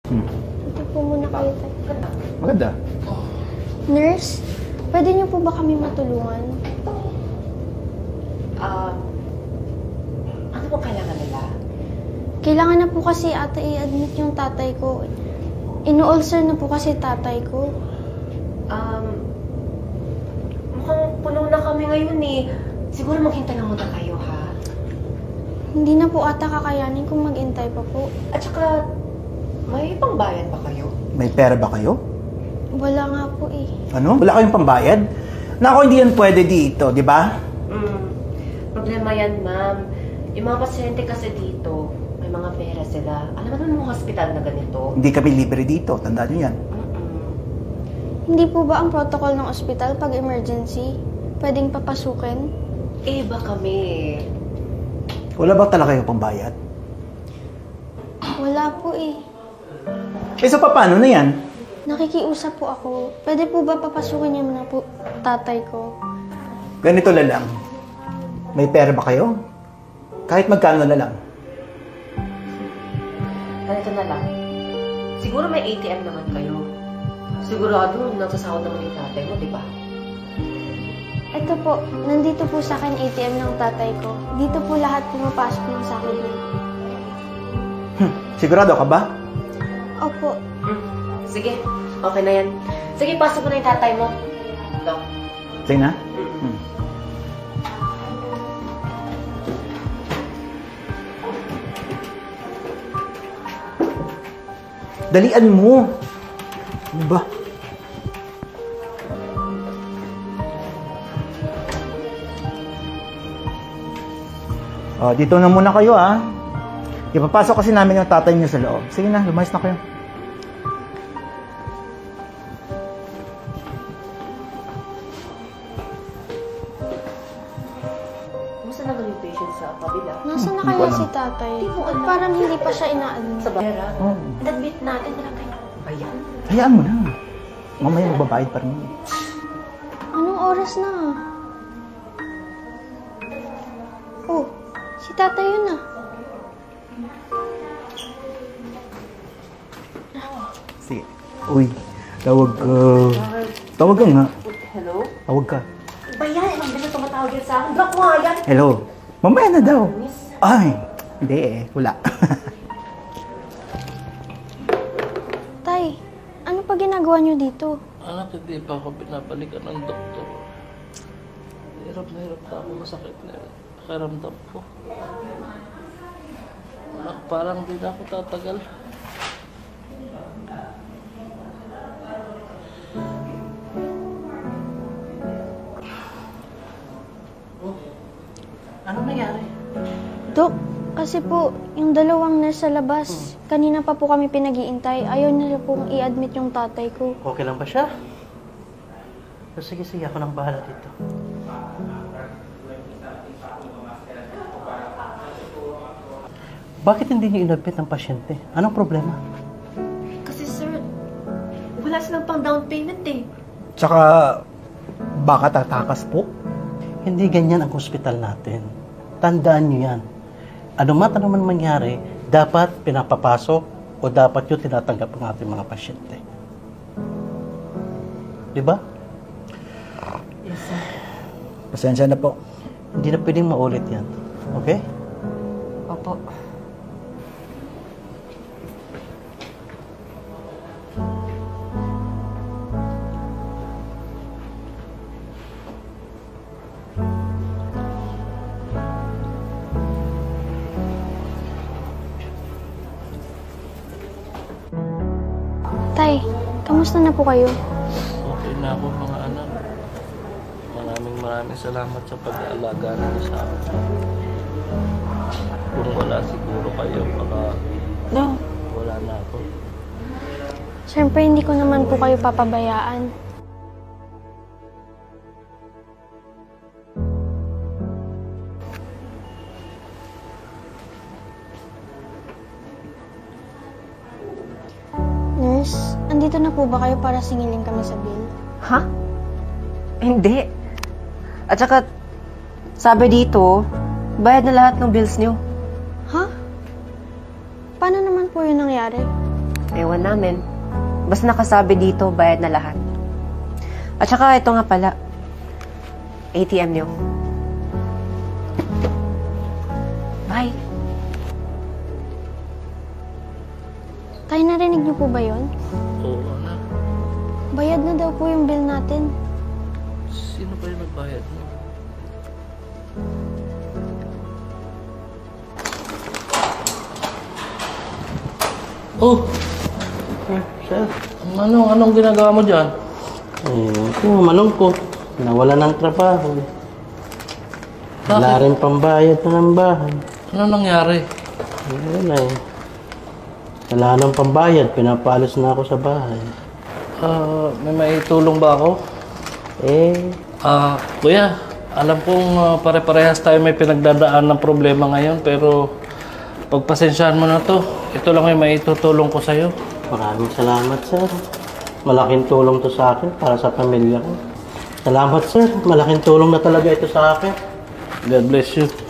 Ito po muna kayo, Tay. Maganda. Nurse, pwede niyo po ba kami matulungan? Ano po kailangan nila? Kailangan na po kasi ata i-admit yung tatay ko. Ino-ulcer na po kasi tatay ko. Mukhang puno na kami ngayon eh. Siguro maghintay na muna kayo, ha? Hindi na po ata kakayanin kung mag-intay pa po. At saka, may pangbayad ba kayo? May pera ba kayo? Wala nga po eh. Ano? Wala kayong pambayad? Nako, hindi yan pwede dito, di ba? Problema yan, ma'am. Yung mga pasyente kasi dito, may mga pera sila. Alam mo naman mga hospital na ganito? Hindi kami libre dito, tandaan nyo yan. Hindi po ba ang protocol ng ospital pag emergency? Pwedeng papasukin? Iba kami. Wala ba talaga kayong pambayad? Wala po eh. So paano na yan? Nakikiusap po ako. Pwede po ba papasukin niyo na po tatay ko? Ganito na lang. May pera ba kayo? Kahit magkano na lang. Ganito na lang. Siguro may ATM naman kayo. Sigurado, nagsasahod naman yung tatay mo, di ba? Ito po, nandito po sa akin ATM ng tatay ko. Dito po lahat pumapasok ng sahod niya. Sigurado ka ba? Opo. Sige, okay na yan. Sige, pasok mo na yung tatay mo. Ito. Sige na? Dalian mo! Ano ba? Dito na muna kayo Ipapasok kasi namin yung tatay niyo sa loob. Sige na, lumayas na kayo. Kumusta naman yung patient sa kabila? Nasaan na kaya si tatay? Parang hindi pa siya ina-admit. Sa pera? Admit natin na kayo. Ayan. Hayaan mo na. Mamaya magbabayad pa rin. Anong oras na? Oh, si tatay yun Sige. Uy, tawag ka. Tawag ka nga. Hello? Tawag ka. Ba yan? Ibang ganyan tumatawag yan sa akin. Block mo nga yan. Hello. Mamaya na daw. Ay, hindi wala. Tay, ano pa ginagawa niyo dito? Anak, hindi pa ako pinapalikan ng doktor. Hirap na ako, masakit na yun. Pakiramdam ko. Anak, parang di na ako tatagal. Anong nangyari? Dok, kasi po, yung dalawang nurse sa labas, kanina pa po kami pinag-iintay. Ayaw nila pong i-admit yung tatay ko. Okay lang ba siya? Sige, ako nang bahala dito. Bakit hindi niyo inadmit ang pasyente? Anong problema? Kasi sir, wala silang pang down payment eh. Tsaka, baka tatakas po. Hindi ganyan ang hospital natin. Tandaan niyo yan. Ano naman mangyari, dapat pinapapasok o dapat yung tinatanggap ng ating mga pasyente. Di ba? Yes, sir. Pasensya na po. Hindi na pwedeng maulit yan. Okay? Opo. Tay, kamusta na po kayo? Okay na ako, mga anak. Maraming salamat sa pag-aalaga niyo sa akin. Kung wala siguro kayo, baka wala na ako. Siyempre, hindi ko naman po kayo papabayaan. Nurse, andito na po ba kayo para singilin kami sa bill? Ha? Hindi. At saka, sabi dito, bayad na lahat ng bills niyo. Ha? Paano naman po yun nangyari? Ewan namin. Basta nakasabi dito, bayad na lahat. At saka, ito nga pala. ATM niyo. Bye. Tay, narinig niyo po ba yun? Oo, anak. Bayad na daw po yung bill natin. Sino ba yung nagbayad mo? Oh! Sir, Anong ginagawa mo dyan? ito, malungkot. Nawala ng trabaho. Wala rin pambayad na ng bahay. Ano nangyari? Wala eh. Wala nang pambayad, pinapalis na ako sa bahay. May maitulong ba ako? Kuya, alam kong pare-parehas tayo may pinagdadaan ng problema ngayon, pero pagpasensyahan mo na to. Ito lang yung maitutulong ko sa'yo. Maraming salamat, sir. Malaking tulong to sa akin para sa pamilya ko. Salamat, sir. Malaking tulong na talaga ito sa akin. God bless you.